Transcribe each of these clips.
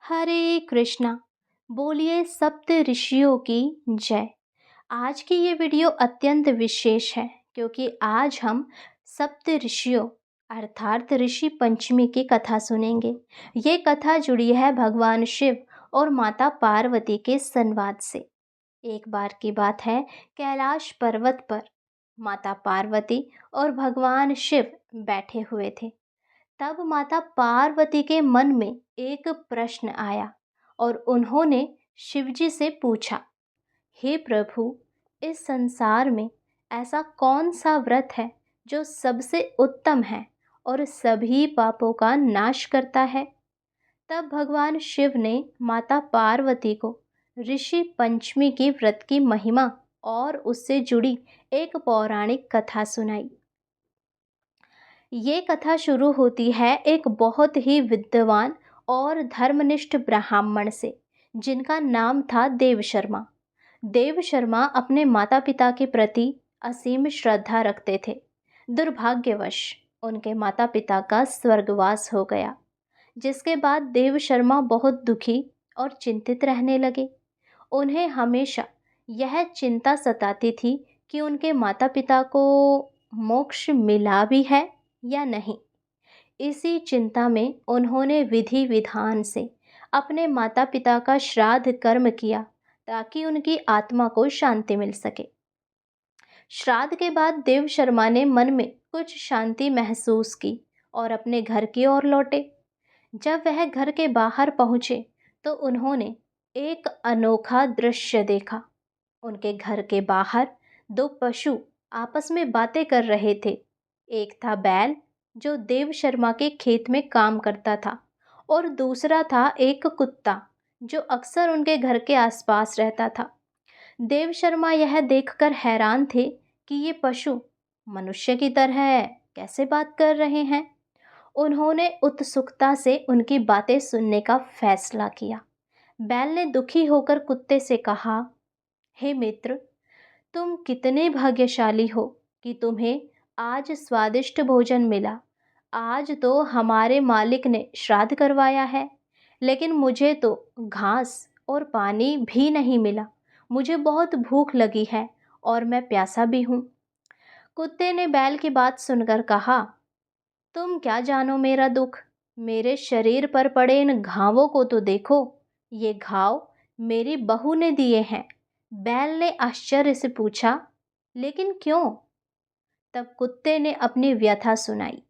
हरे कृष्णा। बोलिए सप्त ऋषियों की जय। आज की ये वीडियो अत्यंत विशेष है क्योंकि आज हम सप्त ऋषियों अर्थात ऋषि पंचमी की कथा सुनेंगे। ये कथा जुड़ी है भगवान शिव और माता पार्वती के संवाद से। एक बार की बात है, कैलाश पर्वत पर माता पार्वती और भगवान शिव बैठे हुए थे। तब माता पार्वती के मन में एक प्रश्न आया और उन्होंने शिवजी से पूछा, हे प्रभु, इस संसार में ऐसा कौन सा व्रत है जो सबसे उत्तम है और सभी पापों का नाश करता है। तब भगवान शिव ने माता पार्वती को ऋषि पंचमी की व्रत की महिमा और उससे जुड़ी एक पौराणिक कथा सुनाई। ये कथा शुरू होती है एक बहुत ही विद्वान और धर्मनिष्ठ ब्राह्मण से, जिनका नाम था देव शर्मा। देव शर्मा अपने माता पिता के प्रति असीम श्रद्धा रखते थे। दुर्भाग्यवश उनके माता पिता का स्वर्गवास हो गया, जिसके बाद देव शर्मा बहुत दुखी और चिंतित रहने लगे। उन्हें हमेशा यह चिंता सताती थी कि उनके माता पिता को मोक्ष मिला भी है या नहीं। इसी चिंता में उन्होंने विधि विधान से अपने माता पिता का श्राद्ध कर्म किया ताकि उनकी आत्मा को शांति मिल सके। श्राद्ध के बाद देव शर्मा ने मन में कुछ शांति महसूस की और अपने घर की ओर लौटे। जब वह घर के बाहर पहुंचे तो उन्होंने एक अनोखा दृश्य देखा। उनके घर के बाहर दो पशु आपस में बातें कर रहे थे। एक था बैल, जो देव शर्मा के खेत में काम करता था, और दूसरा था एक कुत्ता जो अक्सर उनके घर के आसपास रहता था। देव शर्मा यह देखकर हैरान थे कि ये पशु मनुष्य की तरह कैसे बात कर रहे हैं। उन्होंने उत्सुकता से उनकी बातें सुनने का फैसला किया। बैल ने दुखी होकर कुत्ते से कहा, हे मित्र, तुम कितने भाग्यशाली हो कि तुम्हें आज स्वादिष्ट भोजन मिला। आज तो हमारे मालिक ने श्राद्ध करवाया है, लेकिन मुझे तो घास और पानी भी नहीं मिला। मुझे बहुत भूख लगी है और मैं प्यासा भी हूँ। कुत्ते ने बैल की बात सुनकर कहा, तुम क्या जानो मेरा दुख। मेरे शरीर पर पड़े इन घावों को तो देखो। ये घाव मेरी बहू ने दिए हैं। बैल ने आश्चर्य से पूछा, लेकिन क्यों? तब कुत्ते ने अपनी व्यथा सुनाई।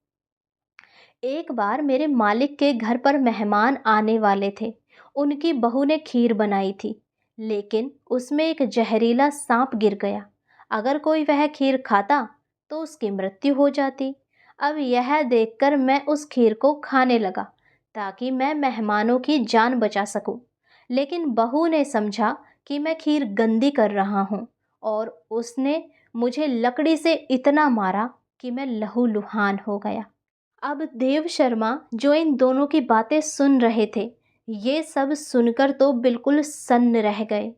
एक बार मेरे मालिक के घर पर मेहमान आने वाले थे। उनकी बहू ने खीर बनाई थी, लेकिन उसमें एक जहरीला सांप गिर गया। अगर कोई वह खीर खाता तो उसकी मृत्यु हो जाती। अब यह देखकर मैं उस खीर को खाने लगा ताकि मैं मेहमानों की जान बचा सकूं। लेकिन बहू ने समझा कि मैं खीर गंदी कर रहा हूं और उसने मुझे लकड़ी से इतना मारा कि मैं लहूलुहान हो गया। अब देव शर्मा, जो इन दोनों की बातें सुन रहे थे, ये सब सुनकर तो बिल्कुल सन्न रह गए।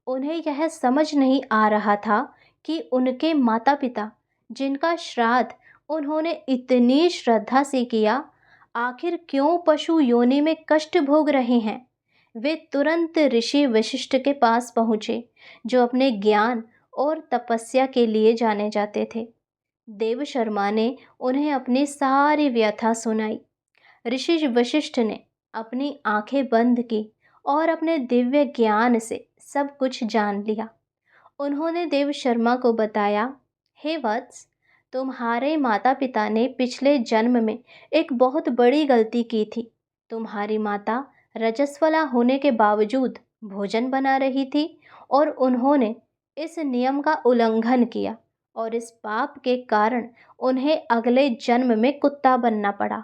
उन्हें यह समझ नहीं आ रहा था कि उनके माता पिता, जिनका श्राद्ध उन्होंने इतनी श्रद्धा से किया, आखिर क्यों पशु योनि में कष्ट भोग रहे हैं। वे तुरंत ऋषि वशिष्ठ के पास पहुँचे, जो अपने ज्ञान और तपस्या के लिए जाने जाते थे। देव शर्मा ने उन्हें अपनी सारी व्यथा सुनाई। ऋषि वशिष्ठ ने अपनी आंखें बंद की और अपने दिव्य ज्ञान से सब कुछ जान लिया। उन्होंने देव शर्मा को बताया, हे वत्स, तुम्हारे माता पिता ने पिछले जन्म में एक बहुत बड़ी गलती की थी। तुम्हारी माता रजस्वला होने के बावजूद भोजन बना रही थी और उन्होंने इस नियम का उल्लंघन किया, और इस पाप के कारण उन्हें अगले जन्म में कुत्ता बनना पड़ा।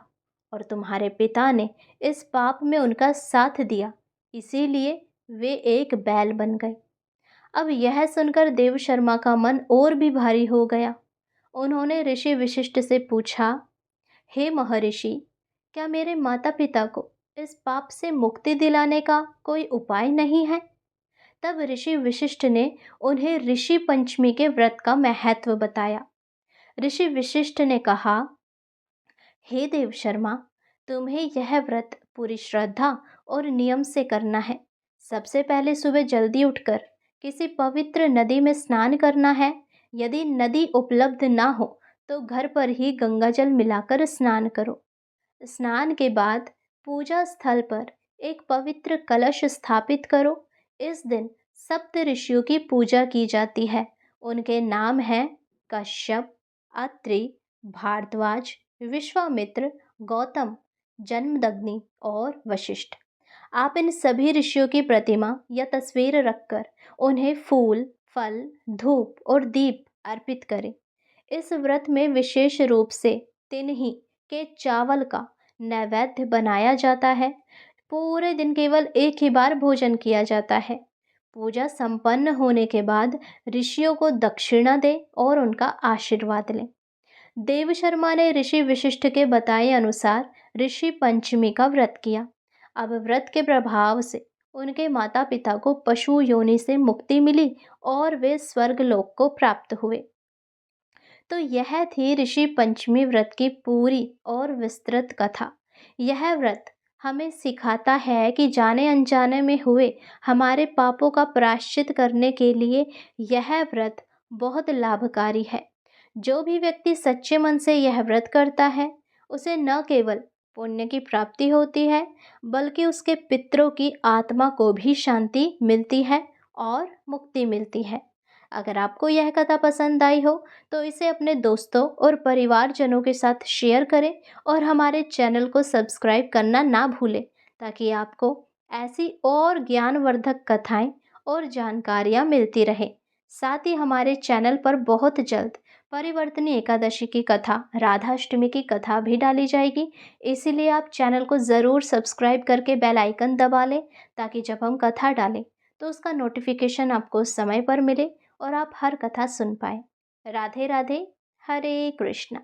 और तुम्हारे पिता ने इस पाप में उनका साथ दिया, इसीलिए वे एक बैल बन गए। अब यह सुनकर देव शर्मा का मन और भी भारी हो गया। उन्होंने ऋषि वशिष्ठ से पूछा, हे महर्षि, क्या मेरे माता पिता को इस पाप से मुक्ति दिलाने का कोई उपाय नहीं है? तब ऋषि वशिष्ठ ने उन्हें ऋषि पंचमी के व्रत का महत्व बताया। ऋषि वशिष्ठ ने कहा, हे देव शर्मा, तुम्हें यह व्रत पूरी श्रद्धा और नियम से करना है। सबसे पहले सुबह जल्दी उठकर किसी पवित्र नदी में स्नान करना है। यदि नदी उपलब्ध ना हो तो घर पर ही गंगा जल मिलाकर स्नान करो। स्नान के बाद पूजा स्थल पर एक पवित्र कलश स्थापित करो। इस दिन सप्त ऋषियों की पूजा की जाती है। उनके नाम हैं कश्यप, अत्रि, भारद्वाज, विश्वामित्र, गौतम, जन्मदग्नि और वशिष्ठ। आप इन सभी ऋषियों की प्रतिमा या तस्वीर रखकर उन्हें फूल, फल, धूप और दीप अर्पित करें। इस व्रत में विशेष रूप से तिनही के चावल का नैवेद्य बनाया जाता है। पूरे दिन केवल एक ही बार भोजन किया जाता है। पूजा संपन्न होने के बाद ऋषियों को दक्षिणा दें और उनका आशीर्वाद लें। देव शर्मा ने ऋषि वशिष्ठ के बताए अनुसार ऋषि पंचमी का व्रत किया। अब व्रत के प्रभाव से उनके माता पिता को पशु योनि से मुक्ति मिली और वे स्वर्गलोक को प्राप्त हुए। तो यह थी ऋषि पंचमी व्रत की पूरी और विस्तृत कथा। यह व्रत हमें सिखाता है कि जाने अनजाने में हुए हमारे पापों का प्रायश्चित करने के लिए यह व्रत बहुत लाभकारी है। जो भी व्यक्ति सच्चे मन से यह व्रत करता है उसे न केवल पुण्य की प्राप्ति होती है बल्कि उसके पितरों की आत्मा को भी शांति मिलती है और मुक्ति मिलती है। अगर आपको यह कथा पसंद आई हो तो इसे अपने दोस्तों और परिवारजनों के साथ शेयर करें और हमारे चैनल को सब्सक्राइब करना ना भूलें ताकि आपको ऐसी और ज्ञानवर्धक कथाएं और जानकारियां मिलती रहे। साथ ही हमारे चैनल पर बहुत जल्द परिवर्तनी एकादशी की कथा, राधाष्टमी की कथा भी डाली जाएगी। इसीलिए आप चैनल को ज़रूर सब्सक्राइब करके बेल आइकन दबा लें ताकि जब हम कथा डालें तो उसका नोटिफिकेशन आपको समय पर मिले और आप हर कथा सुन पाएं। राधे राधे, हरे कृष्णा।